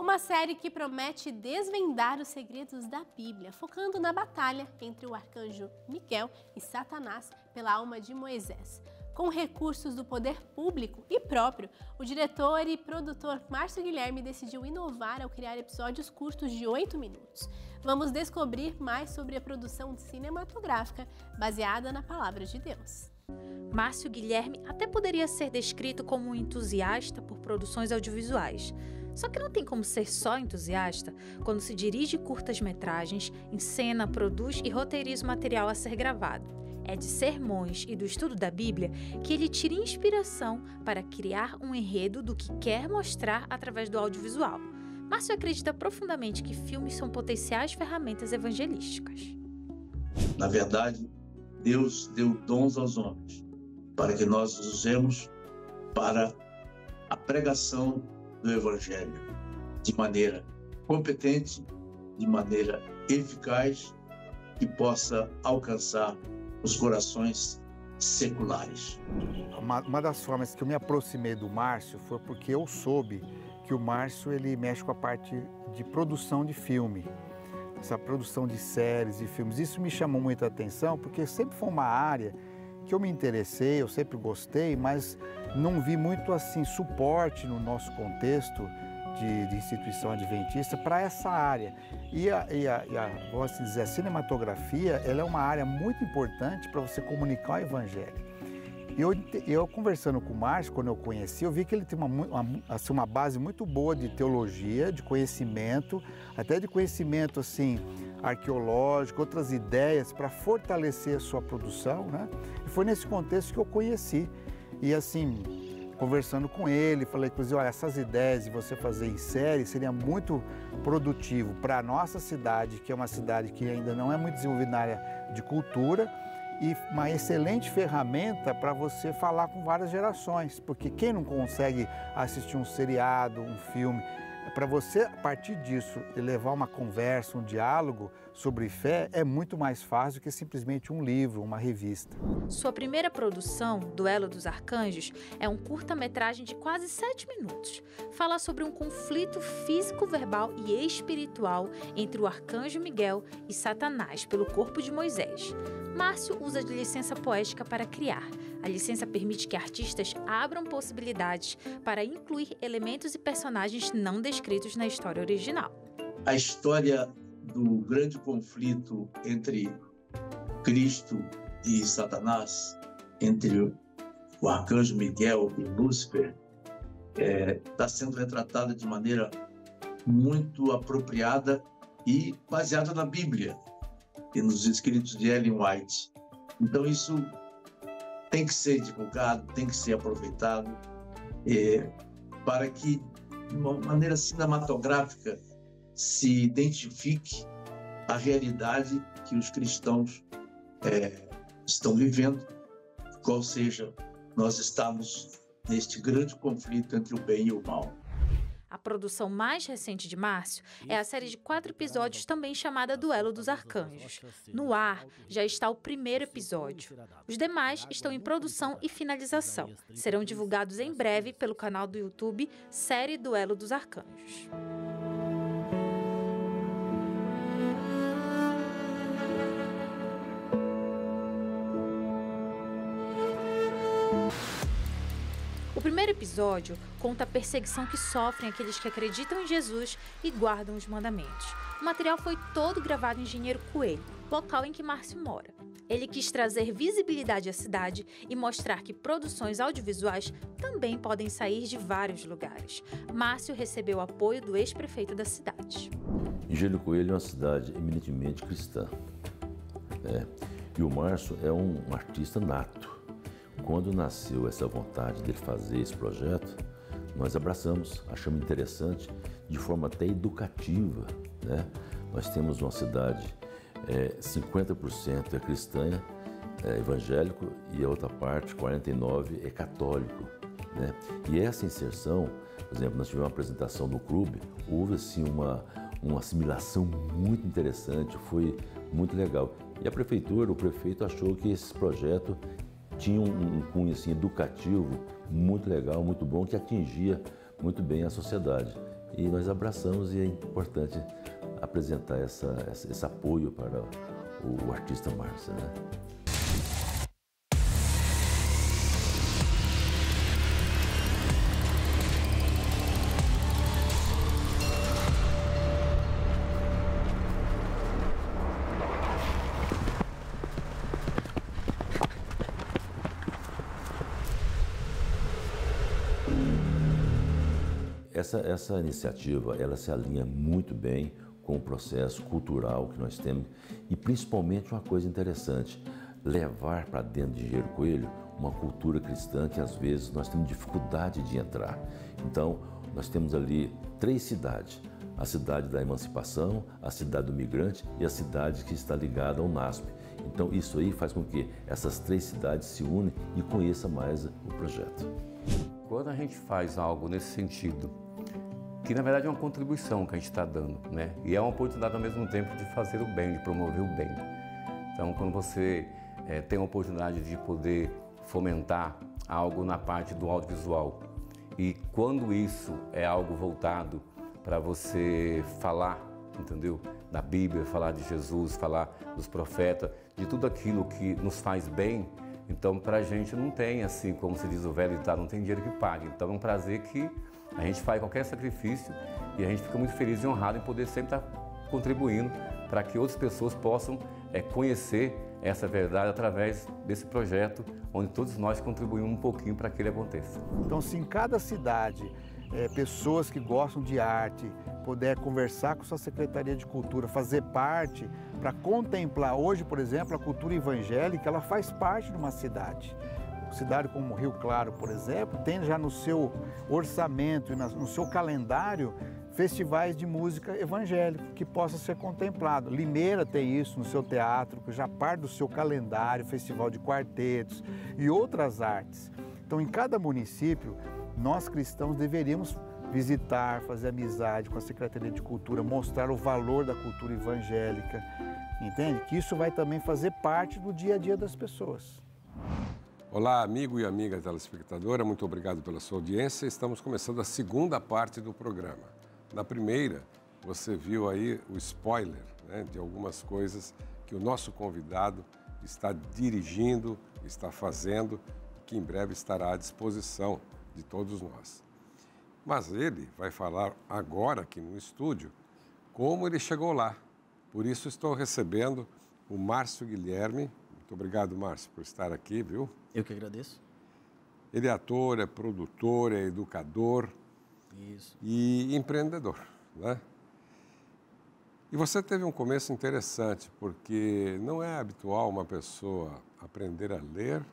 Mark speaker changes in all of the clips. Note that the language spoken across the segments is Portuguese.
Speaker 1: Uma série que promete desvendar os segredos da Bíblia, focando na batalha entre o arcanjo Miguel e Satanás pela alma de Moisés. Com recursos do poder público e próprio, o diretor e produtor Márcio Guilherme decidiu inovar ao criar episódios curtos de 8 minutos. Vamos descobrir mais sobre a produção cinematográfica baseada na Palavra de Deus.
Speaker 2: Márcio Guilherme até poderia ser descrito como um entusiasta por produções audiovisuais. Só que não tem como ser só entusiasta quando se dirige curtas-metragens, encena, produz e roteiriza o material a ser gravado. É de sermões e do estudo da Bíblia que ele tira inspiração para criar um enredo do que quer mostrar através do audiovisual. Márcio acredita profundamente que filmes são potenciais ferramentas evangelísticas.
Speaker 3: Na verdade, Deus deu dons aos homens para que nós os usemos para a pregação do Evangelho de maneira competente, de maneira eficaz, que possa alcançar os corações seculares.
Speaker 4: Uma das formas que eu me aproximei do Márcio foi porque eu soube que o Márcio ele mexe com a parte de produção de filme, essa produção de séries e filmes. Isso me chamou muita atenção porque sempre foi uma área que eu me interessei, eu sempre gostei, mas não vi muito assim suporte no nosso contexto de instituição adventista para essa área. Vamos dizer, a cinematografia ela é uma área muito importante para você comunicar o evangelho. E eu conversando com o Márcio, quando eu conheci, eu vi que ele tem uma base muito boa de teologia, de conhecimento, até de conhecimento assim, arqueológico, outras ideias para fortalecer a sua produção, né? E foi nesse contexto que eu conheci. E assim, conversando com ele, falei com ele, olha, essas ideias de você fazer em série seria muito produtivo para a nossa cidade, que é uma cidade que ainda não é muito desenvolvida na área de cultura, e uma excelente ferramenta para você falar com várias gerações, porque quem não consegue assistir um seriado, um filme, para você, a partir disso, levar uma conversa, um diálogo sobre fé, é muito mais fácil que simplesmente um livro, uma revista.
Speaker 2: Sua primeira produção, Duelo dos Arcanjos, é um curta-metragem de quase 7 minutos. Fala sobre um conflito físico, verbal e espiritual entre o arcanjo Miguel e Satanás pelo corpo de Moisés. Márcio usa de licença poética para criar. A licença permite que artistas abram possibilidades para incluir elementos e personagens não descritos na história original.
Speaker 3: A história do grande conflito entre Cristo e Satanás, entre o arcanjo Miguel e Lúcifer, está sendo retratada de maneira muito apropriada e baseada na Bíblia e nos escritos de Ellen White. Então isso tem que ser divulgado, tem que ser aproveitado para que, de uma maneira cinematográfica, se identifique a realidade que os cristãos estão vivendo, qual seja, nós estamos neste grande conflito entre o bem e o mal.
Speaker 2: A produção mais recente de Márcio é a série de 4 episódios, também chamada Duelo dos Arcanjos. No ar já está o primeiro episódio. Os demais estão em produção e finalização. Serão divulgados em breve pelo canal do YouTube Série Duelo dos Arcanjos. O primeiro episódio conta a perseguição que sofrem aqueles que acreditam em Jesus e guardam os mandamentos. O material foi todo gravado em Engenheiro Coelho, local em que Márcio mora. Ele quis trazer visibilidade à cidade e mostrar que produções audiovisuais também podem sair de vários lugares. Márcio recebeu apoio do ex-prefeito da cidade.
Speaker 5: Engenheiro Coelho é uma cidade eminentemente cristã, e o Márcio é um artista nato. Quando nasceu essa vontade de fazer esse projeto, nós abraçamos, achamos interessante, de forma até educativa, né? Nós temos uma cidade, 50% é cristã, evangélico, e a outra parte, 49%, é católico, né? E essa inserção, por exemplo, nós tivemos uma apresentação no clube, houve assim uma assimilação muito interessante, foi muito legal. E a prefeitura, o prefeito achou que esse projeto tinha um cunho assim, educativo muito legal, muito bom, que atingia muito bem a sociedade. e nós abraçamos e é importante apresentar esse apoio para o artista Márcio, né? Essa iniciativa, ela se alinha muito bem com o processo cultural que nós temos e principalmente uma coisa interessante, levar para dentro de Engenheiro Coelho uma cultura cristã que às vezes nós temos dificuldade de entrar. Então, nós temos ali 3 cidades, a cidade da emancipação, a cidade do migrante e a cidade que está ligada ao NASP. Então, isso aí faz com que essas 3 cidades se unem e conheçam mais o projeto.
Speaker 6: Quando a gente faz algo nesse sentido, que na verdade é uma contribuição que a gente está dando, né? E é uma oportunidade ao mesmo tempo de fazer o bem, de promover o bem. Então, quando você tem a oportunidade de poder fomentar algo na parte do audiovisual e quando isso é algo voltado para você falar, entendeu? Da Bíblia, falar de Jesus, falar dos profetas, de tudo aquilo que nos faz bem, então para a gente não tem assim, como se diz o velho ditado, não tem dinheiro que pague. Então é um prazer que a gente faz qualquer sacrifício e a gente fica muito feliz e honrado em poder sempre estar contribuindo para que outras pessoas possam conhecer essa verdade através desse projeto, onde todos nós contribuímos um pouquinho para que ele aconteça.
Speaker 4: Então, se em cada cidade pessoas que gostam de arte puder conversar com sua Secretaria de Cultura, fazer parte, para contemplar hoje, por exemplo, a cultura evangélica, ela faz parte de uma cidade. Cidade como Rio Claro, por exemplo, tem já no seu orçamento e no seu calendário festivais de música evangélica que possa ser contemplado. Limeira tem isso no seu teatro, que já parte do seu calendário, festival de quartetos e outras artes. Então, em cada município, nós cristãos deveríamos visitar, fazer amizade com a Secretaria de Cultura, mostrar o valor da cultura evangélica, entende? Que isso vai também fazer parte do dia a dia das pessoas.
Speaker 7: Olá, amigo e amiga telespectadora, muito obrigado pela sua audiência. Estamos começando a segunda parte do programa. Na primeira, você viu aí o spoiler, né, de algumas coisas que o nosso convidado está dirigindo, está fazendo, que em breve estará à disposição de todos nós. Mas ele vai falar agora aqui no estúdio como ele chegou lá. Por isso estou recebendo o Márcio Guilherme. Muito obrigado, Márcio, por estar aqui, viu?
Speaker 8: Eu que agradeço.
Speaker 7: Ele é ator, é produtor, é educador.
Speaker 8: Isso.
Speaker 7: E empreendedor, né? E você teve um começo interessante, porque não é habitual uma pessoa aprender a ler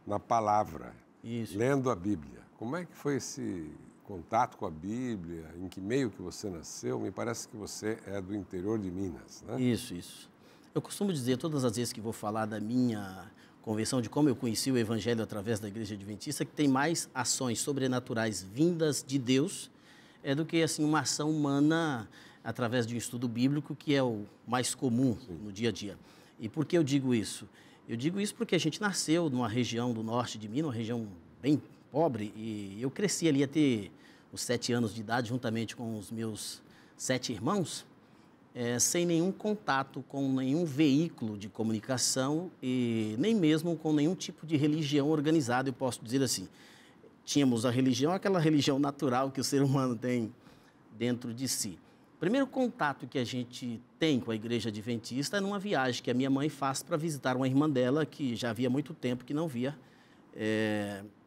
Speaker 7: na palavra,
Speaker 8: Isso.
Speaker 7: lendo a Bíblia. Como é que foi esse contato com a Bíblia? Em que meio que você nasceu? Me parece que você é do interior de Minas, né?
Speaker 8: Isso. Eu costumo dizer todas as vezes que vou falar da minha convenção de como eu conheci o Evangelho através da Igreja Adventista, que tem mais ações sobrenaturais vindas de Deus do que assim uma ação humana através de um estudo bíblico, que é o mais comum no dia a dia. E por que eu digo isso? Eu digo isso porque a gente nasceu numa região do norte de Minas, uma região bem pobre, e eu cresci ali até os 7 anos de idade, juntamente com os meus 7 irmãos, sem nenhum contato com nenhum veículo de comunicação e nem mesmo com nenhum tipo de religião organizada, eu posso dizer assim. Tínhamos a religião, aquela religião natural que o ser humano tem dentro de si. O primeiro contato que a gente tem com a Igreja Adventista é numa viagem que a minha mãe faz para visitar uma irmã dela que já havia muito tempo que não via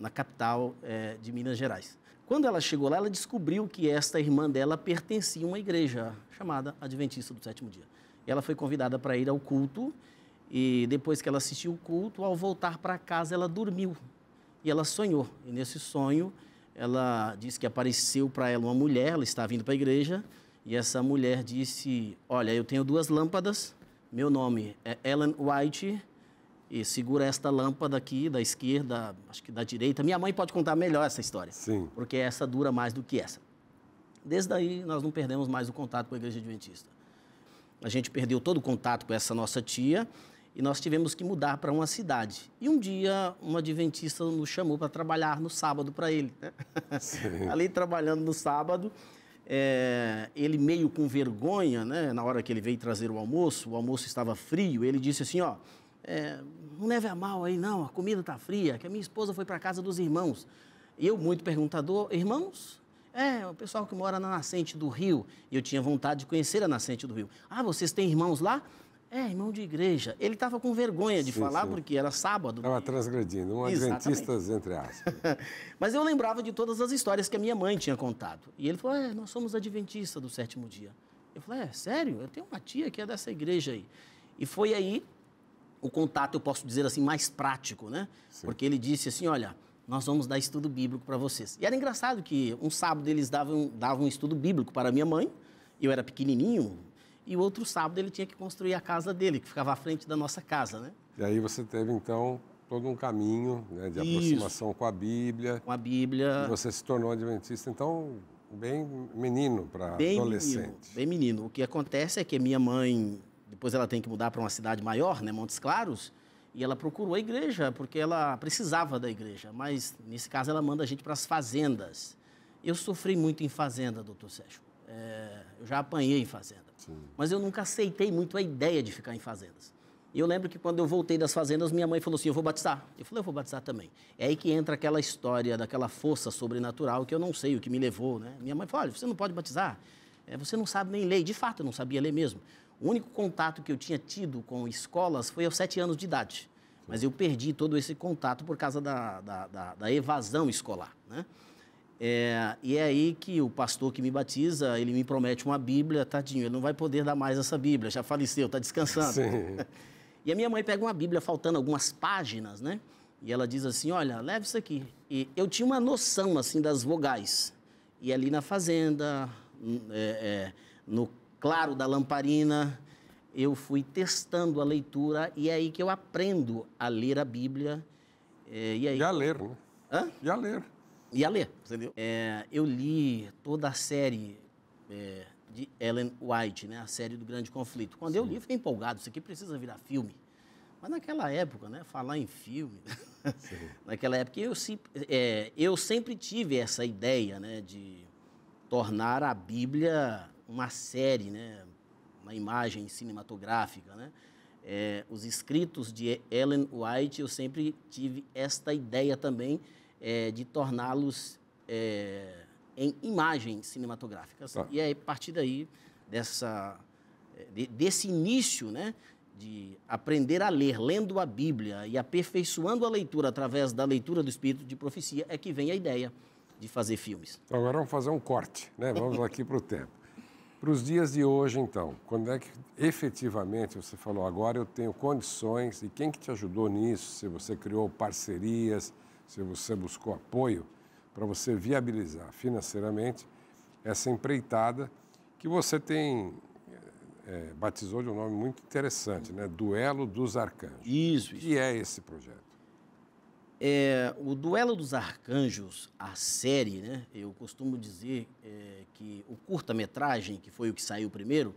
Speaker 8: na capital de Minas Gerais. Quando ela chegou lá, ela descobriu que esta irmã dela pertencia a uma igreja chamada Adventista do Sétimo Dia. E ela foi convidada para ir ao culto e depois que ela assistiu o culto, ao voltar para casa, ela dormiu e ela sonhou. E nesse sonho, ela disse que apareceu para ela uma mulher, ela está vindo para a igreja, e essa mulher disse, olha, eu tenho 2 lâmpadas, meu nome é Ellen White, e segura esta lâmpada aqui, da esquerda, acho que da direita. Minha mãe pode contar melhor essa história.
Speaker 7: Sim.
Speaker 8: Porque essa dura mais do que essa. Desde aí, nós não perdemos mais o contato com a Igreja Adventista. A gente perdeu todo o contato com essa nossa tia e nós tivemos que mudar para uma cidade. E um dia, uma adventista nos chamou para trabalhar no sábado para ele. Né? Ali trabalhando no sábado, ele meio com vergonha, né, na hora que ele veio trazer o almoço estava frio, ele disse assim, ó, não leve a mal aí não, a comida está fria, que a minha esposa foi para a casa dos irmãos. E eu, muito perguntador, irmãos? O pessoal que mora na nascente do rio, e eu tinha vontade de conhecer a nascente do rio. Ah, vocês têm irmãos lá? Irmão de igreja. Ele estava com vergonha de falar, porque era sábado.
Speaker 7: Estava transgredindo, adventistas entre aspas.
Speaker 8: Mas eu lembrava de todas as histórias que a minha mãe tinha contado. E ele falou, nós somos adventistas do 7º dia. Eu falei, sério? Eu tenho uma tia que é dessa igreja aí. E foi aí o contato, eu posso dizer assim, mais prático, né? Sim. Porque ele disse assim, olha, nós vamos dar estudo bíblico para vocês. E era engraçado que um sábado eles davam um estudo bíblico para a minha mãe, eu era pequenininho, e o outro sábado ele tinha que construir a casa dele, que ficava à frente da nossa casa, né?
Speaker 7: E aí você teve, então, todo um caminho, né, de aproximação com a Bíblia.
Speaker 8: Com a Bíblia.
Speaker 7: E você se tornou adventista, então, bem menino para adolescente.
Speaker 8: Bem menino. O que acontece é que minha mãe, depois ela tem que mudar para uma cidade maior, né, Montes Claros, e ela procurou a igreja, porque ela precisava da igreja. Mas, nesse caso, ela manda a gente para as fazendas. Eu sofri muito em fazenda, doutor Sérgio. Eu já apanhei em fazenda. Sim. Mas eu nunca aceitei muito a ideia de ficar em fazendas. E eu lembro que quando eu voltei das fazendas, minha mãe falou assim, eu vou batizar. Eu falei, eu vou batizar também. É aí que entra aquela história daquela força sobrenatural que eu não sei o que me levou, né? Minha mãe falou, olha, você não pode batizar, você não sabe nem ler. De fato, eu não sabia ler mesmo. O único contato que eu tinha tido com escolas foi aos 7 anos de idade. Mas eu perdi todo esse contato por causa da evasão escolar, né? E é aí que o pastor que me batiza, ele me promete uma Bíblia, tadinho, ele não vai poder dar mais essa Bíblia, já faleceu, está descansando.
Speaker 7: Sim.
Speaker 8: E a minha mãe pega uma Bíblia faltando algumas páginas, né? E ela diz assim, olha, leve isso aqui. E eu tinha uma noção, assim, das vogais. E ali na fazenda, no claro da lamparina, eu fui testando a leitura e é aí que eu aprendo a ler a Bíblia. E
Speaker 7: a ler, né?
Speaker 8: Hã?
Speaker 7: E a ler.
Speaker 8: E a ler, entendeu? Eu li toda a série de Ellen White, né? A série do Grande Conflito. Quando eu li, eu fiquei empolgado, isso aqui precisa virar filme. Mas naquela época, né? Falar em filme... naquela época, eu sempre tive essa ideia, né? De tornar a Bíblia uma série, né? Uma imagem cinematográfica, né? Os escritos de Ellen White, eu sempre tive esta ideia também, de torná-los em imagens cinematográficas. E aí, a partir daí, desse início, né, de aprender a ler, lendo a Bíblia e aperfeiçoando a leitura através da leitura do Espírito de Profecia, é que vem a ideia de fazer filmes.
Speaker 7: Então, agora vamos fazer um corte, né? Vamos aqui para o tempo. Para os dias de hoje, então, quando é que efetivamente você falou, agora eu tenho condições, e quem que te ajudou nisso? Se você criou parcerias, se você buscou apoio para você viabilizar financeiramente essa empreitada que você tem, batizou de um nome muito interessante, né? Duelo dos Arcanjos.
Speaker 8: Isso.
Speaker 7: E é esse projeto?
Speaker 8: O Duelo dos Arcanjos, a série, né? Eu costumo dizer que o curta-metragem, que foi o que saiu primeiro,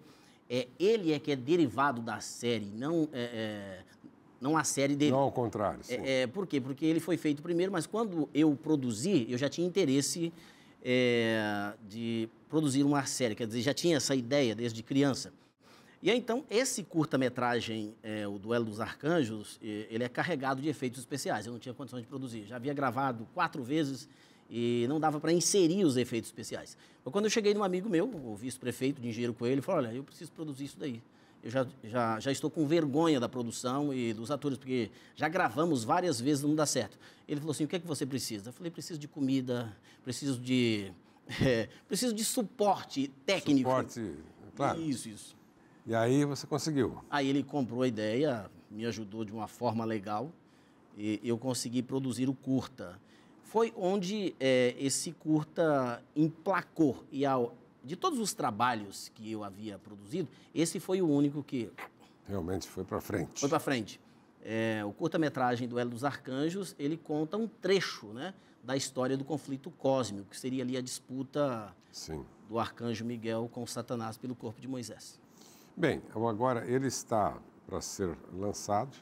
Speaker 8: ele que é derivado da série, não a série dele.
Speaker 7: Não ao contrário, sim.
Speaker 8: Por quê? Porque ele foi feito primeiro, mas quando eu produzi, eu já tinha interesse de produzir uma série, quer dizer, já tinha essa ideia desde criança. E aí, então, esse curta-metragem, o Duelo dos Arcanjos, ele é carregado de efeitos especiais, eu não tinha condições de produzir. Já havia gravado 4 vezes e não dava para inserir os efeitos especiais. Então, quando eu cheguei num amigo meu, o vice-prefeito de Engenheiro Coelho, ele falou, olha, eu preciso produzir isso daí. Eu já estou com vergonha da produção e dos atores, porque já gravamos várias vezes e não dá certo. Ele falou assim, o que é que você precisa? Eu falei, preciso de comida, preciso de suporte técnico.
Speaker 7: Suporte, claro.
Speaker 8: Isso.
Speaker 7: E aí você conseguiu?
Speaker 8: Aí ele comprou a ideia, me ajudou de uma forma legal e eu consegui produzir o curta. Foi onde esse curta emplacou e de todos os trabalhos que eu havia produzido, esse foi o único que...
Speaker 7: Realmente foi para frente.
Speaker 8: Foi para frente. O curta-metragem Duelo dos Arcanjos, ele conta um trecho, né, da história do conflito cósmico, que seria ali a disputa do arcanjo Miguel com Satanás pelo corpo de Moisés.
Speaker 7: Bem, agora ele está para ser lançado,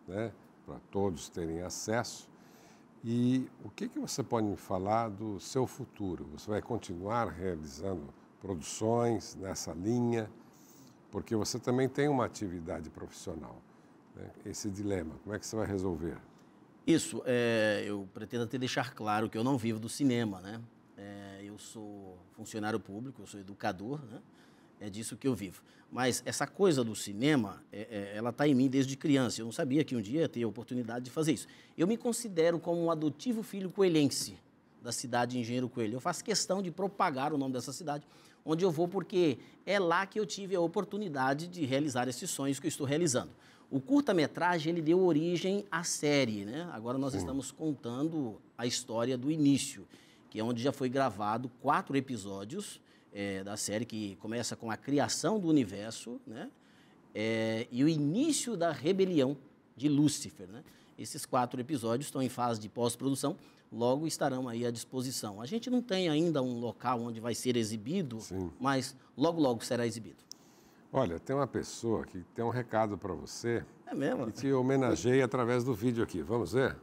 Speaker 7: né, para todos terem acesso. E o que você pode me falar do seu futuro? Você vai continuar realizando produções nessa linha? Porque você também tem uma atividade profissional, né? Esse dilema, como é que você vai resolver?
Speaker 8: Isso, eu pretendo até deixar claro que eu não vivo do cinema, né? Eu sou funcionário público, eu sou educador, né? É disso que eu vivo. Mas essa coisa do cinema, ela está em mim desde criança. Eu não sabia que um dia ia ter a oportunidade de fazer isso. Eu me considero como um adotivo filho coelhense da cidade de Engenheiro Coelho. Eu faço questão de propagar o nome dessa cidade onde eu vou, porque é lá que eu tive a oportunidade de realizar esses sonhos que eu estou realizando. O curta-metragem, ele deu origem à série, né? Agora nós estamos contando a história do início, que é onde já foi gravado 4 episódios da série, que começa com a criação do universo, né? E o início da rebelião de Lúcifer, né? Esses 4 episódios estão em fase de pós-produção, logo estarão aí à disposição. A gente não tem ainda um local onde vai ser exibido, mas logo, logo será exibido.
Speaker 7: Olha, tem uma pessoa que tem um recado para você.
Speaker 8: É mesmo?
Speaker 7: Que te homenageia através do vídeo aqui. Vamos ver?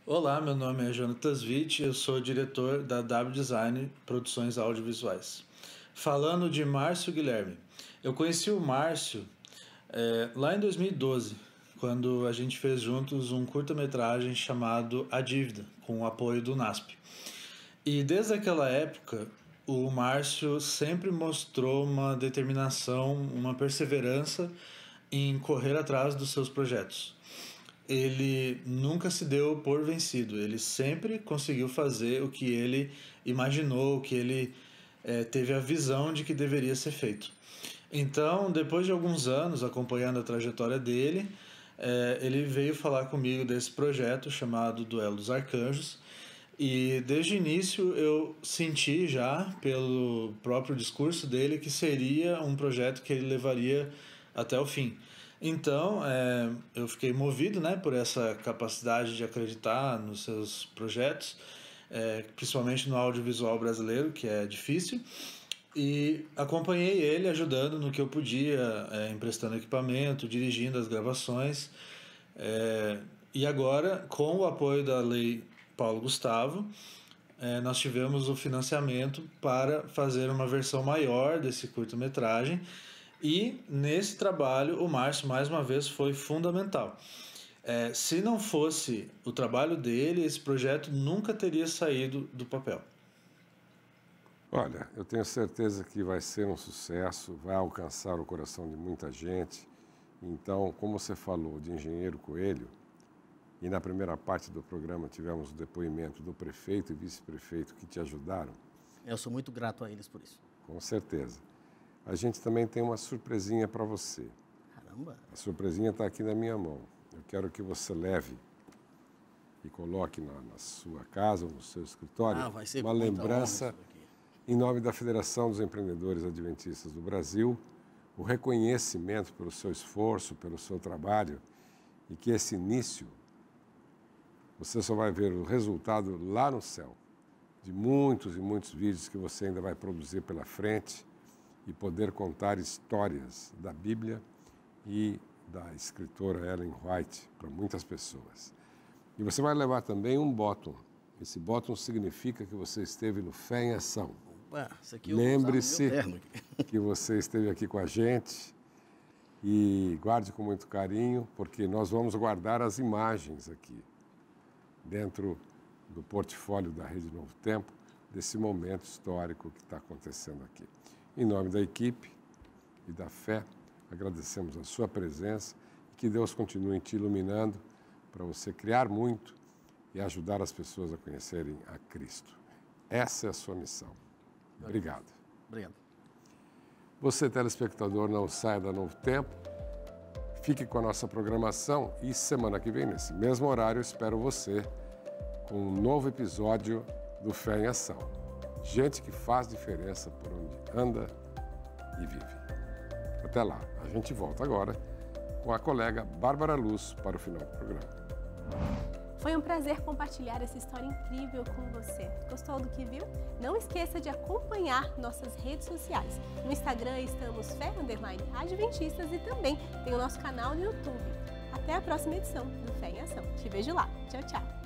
Speaker 9: Olá, meu nome é Jonatas Witt, eu sou diretor da W Design Produções Audiovisuais. Falando de Márcio Guilherme, eu conheci o Márcio lá em 2012, quando a gente fez juntos um curta-metragem chamado A Dívida, com o apoio do NASP. E desde aquela época, o Márcio sempre mostrou uma determinação, uma perseverança em correr atrás dos seus projetos. Ele nunca se deu por vencido, ele sempre conseguiu fazer o que ele imaginou, o que ele teve a visão de que deveria ser feito. Então, depois de alguns anos acompanhando a trajetória dele, ele veio falar comigo desse projeto chamado Duelo dos Arcanjos, e desde o início eu senti já, pelo próprio discurso dele, que seria um projeto que ele levaria até o fim. Então, eu fiquei movido, né, por essa capacidade de acreditar nos seus projetos, principalmente no audiovisual brasileiro, que é difícil, e acompanhei ele ajudando no que eu podia, emprestando equipamento, dirigindo as gravações, e agora, com o apoio da Lei Paulo Gustavo, nós tivemos o financiamento para fazer uma versão maior desse curta-metragem. E nesse trabalho o Márcio, mais uma vez, foi fundamental. Se não fosse o trabalho dele, esse projeto nunca teria saído do papel.
Speaker 7: Olha, eu tenho certeza que vai ser um sucesso, vai alcançar o coração de muita gente. Então, como você falou de Engenheiro Coelho, e na primeira parte do programa tivemos o depoimento do prefeito e vice-prefeito que te ajudaram.
Speaker 8: Eu sou muito grato a eles por isso.
Speaker 7: Com certeza. A gente também tem uma surpresinha para você.
Speaker 8: Caramba!
Speaker 7: A surpresinha está aqui na minha mão. Eu quero que você leve e coloque na sua casa ou no seu escritório
Speaker 8: vai ser
Speaker 7: uma lembrança, em nome da Federação dos Empreendedores Adventistas do Brasil, o reconhecimento pelo seu esforço, pelo seu trabalho, e que esse início, você só vai ver o resultado lá no céu, de muitos e muitos vídeos que você ainda vai produzir pela frente, e poder contar histórias da Bíblia e da escritora Ellen White para muitas pessoas. E você vai levar também um bottom. Esse bottom significa que você esteve no Fé em Ação. Lembre-se que você esteve aqui com a gente e guarde com muito carinho, porque nós vamos guardar as imagens aqui, dentro do portfólio da Rede Novo Tempo, desse momento histórico que está acontecendo aqui. Em nome da equipe e da fé, agradecemos a sua presença e que Deus continue te iluminando para você criar muito e ajudar as pessoas a conhecerem a Cristo. Essa é a sua missão. Obrigado.
Speaker 8: Obrigado.
Speaker 7: Você, telespectador, não saia da Novo Tempo. Fique com a nossa programação e semana que vem, nesse mesmo horário, espero você com um novo episódio do Fé em Ação. Gente que faz diferença por onde anda e vive. Até lá. A gente volta agora com a colega Bárbara Luz para o final do programa.
Speaker 1: Foi um prazer compartilhar essa história incrível com você. Gostou do que viu? Não esqueça de acompanhar nossas redes sociais. No Instagram estamos Fé_Adventistas e também tem o nosso canal no YouTube. Até a próxima edição do Fé em Ação. Te vejo lá. Tchau, tchau.